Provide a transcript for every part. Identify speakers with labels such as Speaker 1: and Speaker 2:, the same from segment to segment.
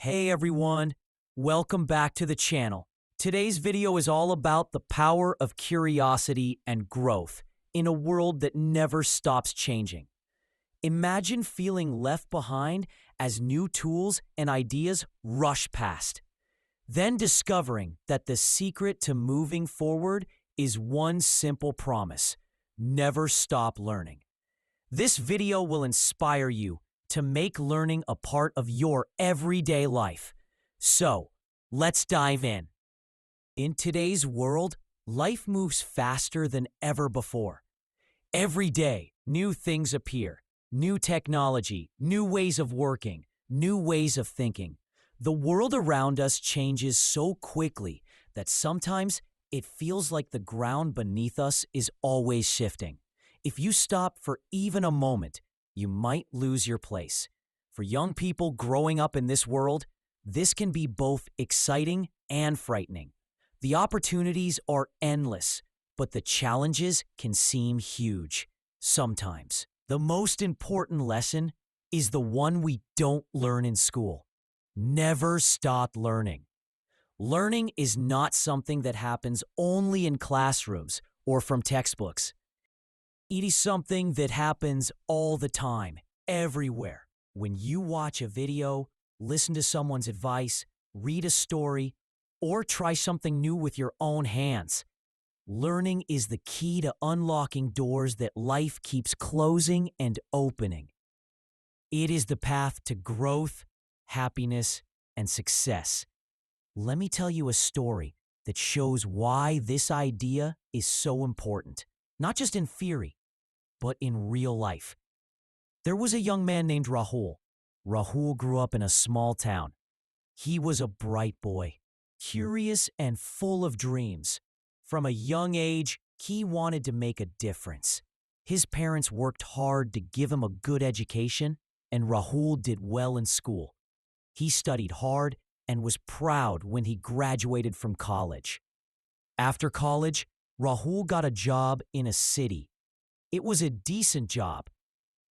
Speaker 1: Hey everyone, welcome back to the channel. Today's video is all about the power of curiosity and growth in a world that never stops changing. Imagine feeling left behind as new tools and ideas rush past. Then discovering that the secret to moving forward is one simple promise: never stop learning. This video will inspire you to make learning a part of your everyday life. So, let's dive in. In today's world, life moves faster than ever before. Every day, new things appear, new technology, new ways of working, new ways of thinking. The world around us changes so quickly that sometimes it feels like the ground beneath us is always shifting. If you stop for even a moment, you might lose your place. For young people growing up in this world, this can be both exciting and frightening. The opportunities are endless, but the challenges can seem huge. Sometimes, the most important lesson is the one we don't learn in school. Never stop learning. Learning is not something that happens only in classrooms or from textbooks. It is something that happens all the time, everywhere. When you watch a video, listen to someone's advice, read a story, or try something new with your own hands, learning is the key to unlocking doors that life keeps closing and opening. It is the path to growth, happiness, and success. Let me tell you a story that shows why this idea is so important, not just in theory, but in real life. There was a young man named Rahul. Rahul grew up in a small town. He was a bright boy, curious and full of dreams. From a young age, he wanted to make a difference. His parents worked hard to give him a good education, and Rahul did well in school. He studied hard and was proud when he graduated from college. After college, Rahul got a job in a city. It was a decent job,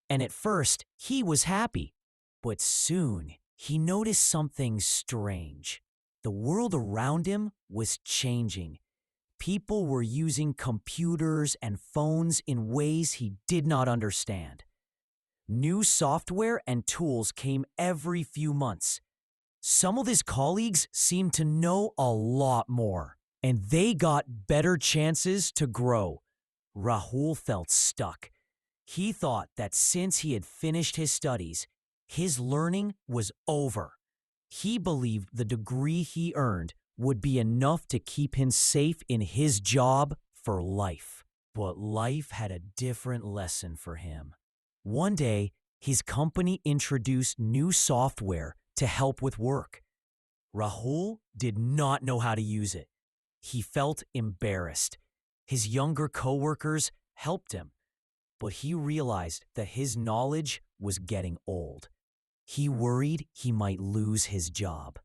Speaker 1: and at first he was happy. But soon he noticed something strange. The world around him was changing. People were using computers and phones in ways he did not understand. New software and tools came every few months. Some of his colleagues seemed to know a lot more, and they got better chances to grow. Rahul felt stuck. He thought that since he had finished his studies, his learning was over. He believed the degree he earned would be enough to keep him safe in his job for life. But life had a different lesson for him. One day, his company introduced new software to help with work. Rahul did not know how to use it. He felt embarrassed. His younger coworkers helped him, but he realized that his knowledge was getting old. He worried he might lose his job.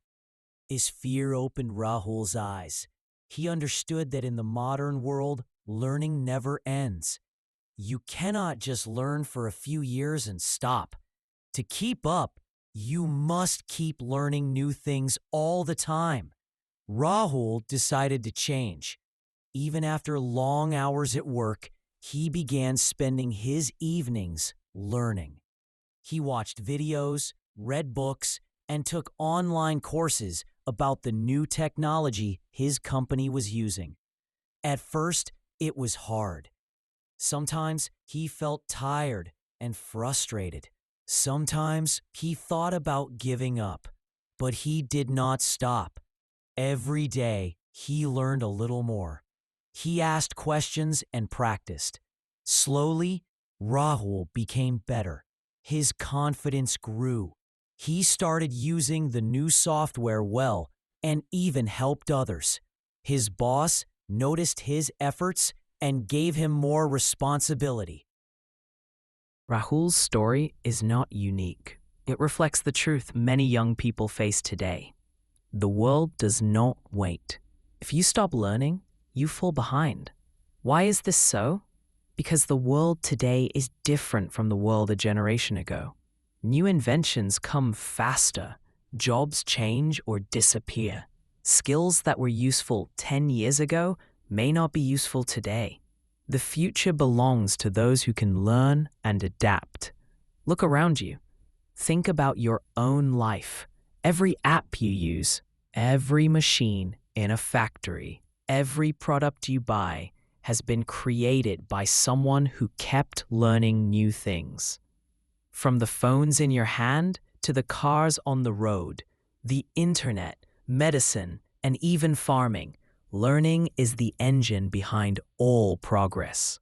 Speaker 1: His fear opened Rahul's eyes. He understood that in the modern world, learning never ends. You cannot just learn for a few years and stop. To keep up, you must keep learning new things all the time. Rahul decided to change. Even after long hours at work, he began spending his evenings learning. He watched videos, read books, and took online courses about the new technology his company was using. At first, it was hard. Sometimes he felt tired and frustrated. Sometimes he thought about giving up, but he did not stop. Every day, he learned a little more. He asked questions and practiced. Slowly, Rahul became better. His confidence grew. He started using the new software well and even helped others. His boss noticed his efforts and gave him more responsibility.
Speaker 2: Rahul's story is not unique. It reflects the truth many young people face today. The world does not wait. If you stop learning, you fall behind. Why is this so? Because the world today is different from the world a generation ago. New inventions come faster. Jobs change or disappear. Skills that were useful 10 years ago may not be useful today. The future belongs to those who can learn and adapt. Look around you. Think about your own life. Every app you use, every machine in a factory, every product you buy has been created by someone who kept learning new things. From the phones in your hand to the cars on the road, the internet, medicine, and even farming, learning is the engine behind all progress.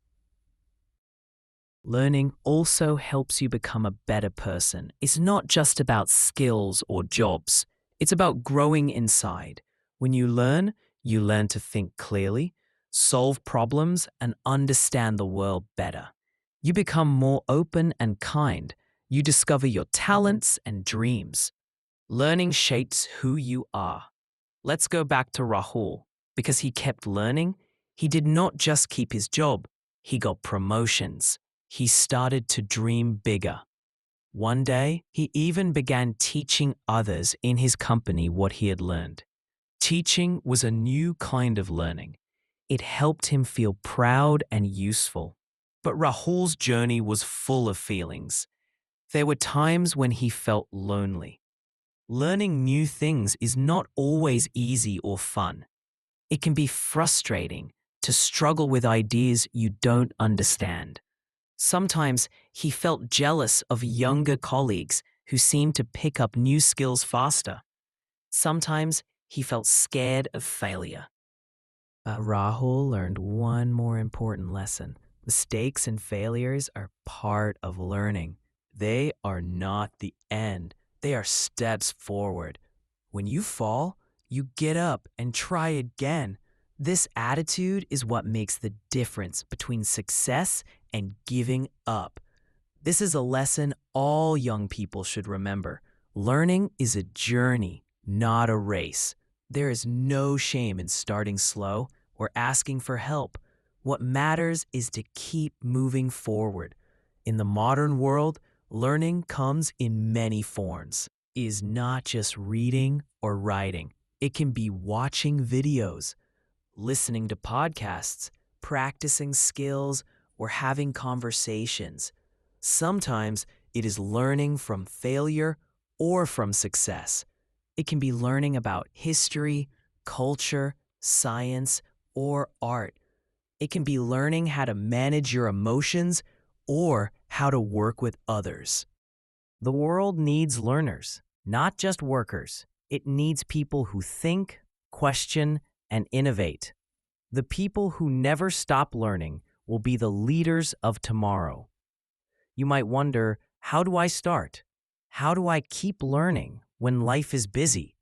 Speaker 2: Learning also helps you become a better person. It's not just about skills or jobs. It's about growing inside. When you learn to think clearly, solve problems, and understand the world better. You become more open and kind. You discover your talents and dreams. Learning shapes who you are. Let's go back to Rahul. Because he kept learning, he did not just keep his job, he got promotions. He started to dream bigger. One day, he even began teaching others in his company what he had learned. Teaching was a new kind of learning. It helped him feel proud and useful. But Rahul's journey was full of feelings. There were times when he felt lonely. Learning new things is not always easy or fun. It can be frustrating to struggle with ideas you don't understand. Sometimes he felt jealous of younger colleagues who seemed to pick up new skills faster. Sometimes he felt scared of failure. But Rahul learned one more important lesson. Mistakes and failures are part of learning. They are not the end. They are steps forward. When you fall, you get up and try again. This attitude is what makes the difference between success and giving up. This is a lesson all young people should remember. Learning is a journey, not a race. There is no shame in starting slow or asking for help. What matters is to keep moving forward. In the modern world, learning comes in many forms. It is not just reading or writing. It can be watching videos, listening to podcasts, practicing skills, or having conversations. Sometimes it is learning from failure or from success. It can be learning about history, culture, science, or art. It can be learning how to manage your emotions or how to work with others. The world needs learners, not just workers. It needs people who think, question, and innovate. The people who never stop learning will be the leaders of tomorrow. You might wonder, how do I start? How do I keep learning when life is busy?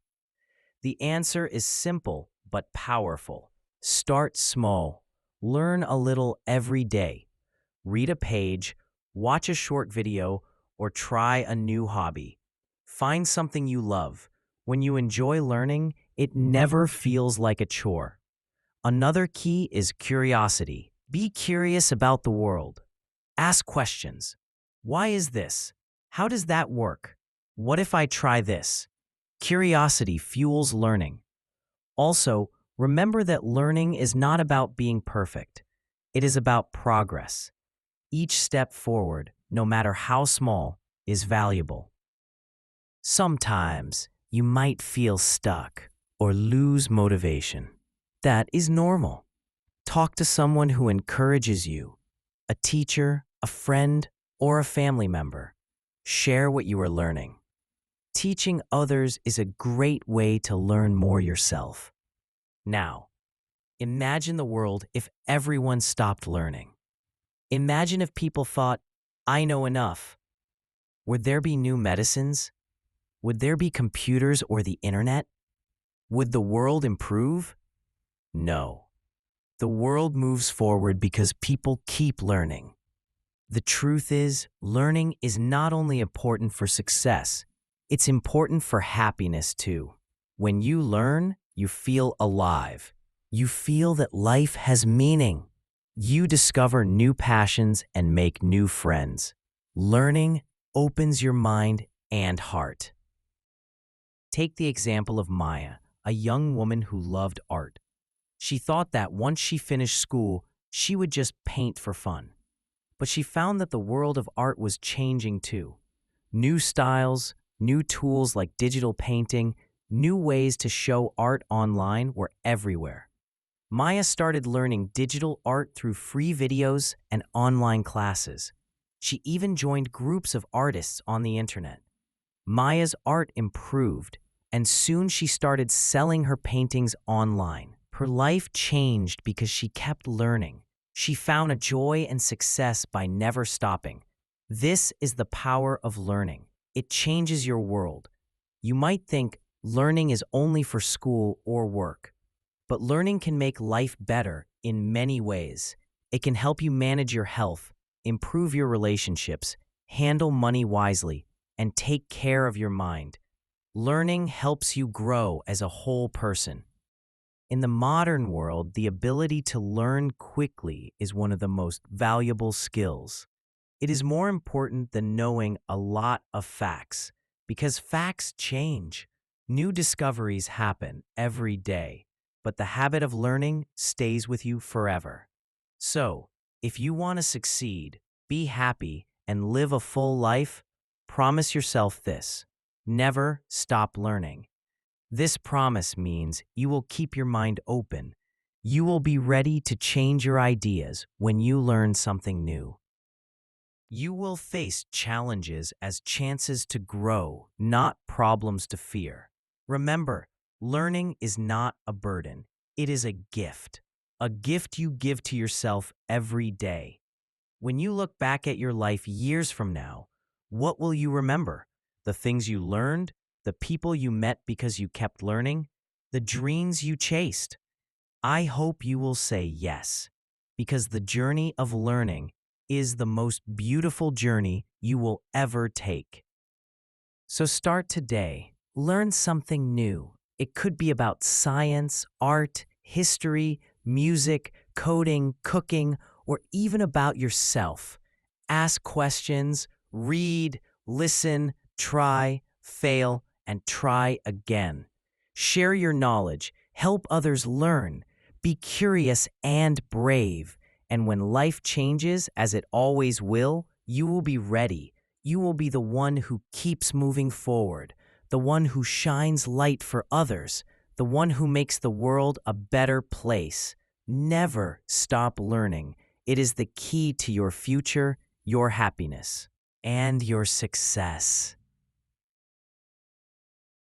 Speaker 2: The answer is simple but powerful. Start small. Learn a little every day. Read a page, watch a short video, or try a new hobby. Find something you love. When you enjoy learning, it never feels like a chore. Another key is curiosity. Be curious about the world. Ask questions. Why is this? How does that work? What if I try this? Curiosity fuels learning. Also, remember that learning is not about being perfect. It is about progress. Each step forward, no matter how small, is valuable. Sometimes you might feel stuck or lose motivation. That is normal. Talk to someone who encourages you, a teacher, a friend, or a family member. Share what you are learning. Teaching others is a great way to learn more yourself. Now, imagine the world if everyone stopped learning. Imagine if people thought, I know enough. Would there be new medicines? Would there be computers or the internet? Would the world improve? No. The world moves forward because people keep learning. The truth is, learning is not only important for success, it's important for happiness too. When you learn, you feel alive. You feel that life has meaning. You discover new passions and make new friends. Learning opens your mind and heart. Take the example of Maya, a young woman who loved art. She thought that once she finished school, she would just paint for fun. But she found that the world of art was changing too. New styles, new tools like digital painting, new ways to show art online were everywhere. Maya started learning digital art through free videos and online classes. She even joined groups of artists on the internet. Maya's art improved, and soon she started selling her paintings online. Her life changed because she kept learning. She found a joy and success by never stopping. This is the power of learning. It changes your world. You might think learning is only for school or work, but learning can make life better in many ways. It can help you manage your health, improve your relationships, handle money wisely, and take care of your mind. Learning helps you grow as a whole person. In the modern world, the ability to learn quickly is one of the most valuable skills. It is more important than knowing a lot of facts, because facts change. New discoveries happen every day, but the habit of learning stays with you forever. So, if you want to succeed, be happy, and live a full life, promise yourself this: never stop learning. This promise means you will keep your mind open. You will be ready to change your ideas when you learn something new. You will face challenges as chances to grow, not problems to fear. Remember, learning is not a burden. It is a gift you give to yourself every day. When you look back at your life years from now, what will you remember? The things you learned, the people you met because you kept learning, the dreams you chased. I hope you will say yes, because the journey of learning is the most beautiful journey you will ever take. So start today. Learn something new. It could be about science, art, history, music, coding, cooking, or even about yourself. Ask questions, read, listen, try, fail, and try again. Share your knowledge, help others learn, be curious and brave. And when life changes, as it always will, you will be ready. You will be the one who keeps moving forward, the one who shines light for others, the one who makes the world a better place. Never stop learning. It is the key to your future, your happiness, and your success.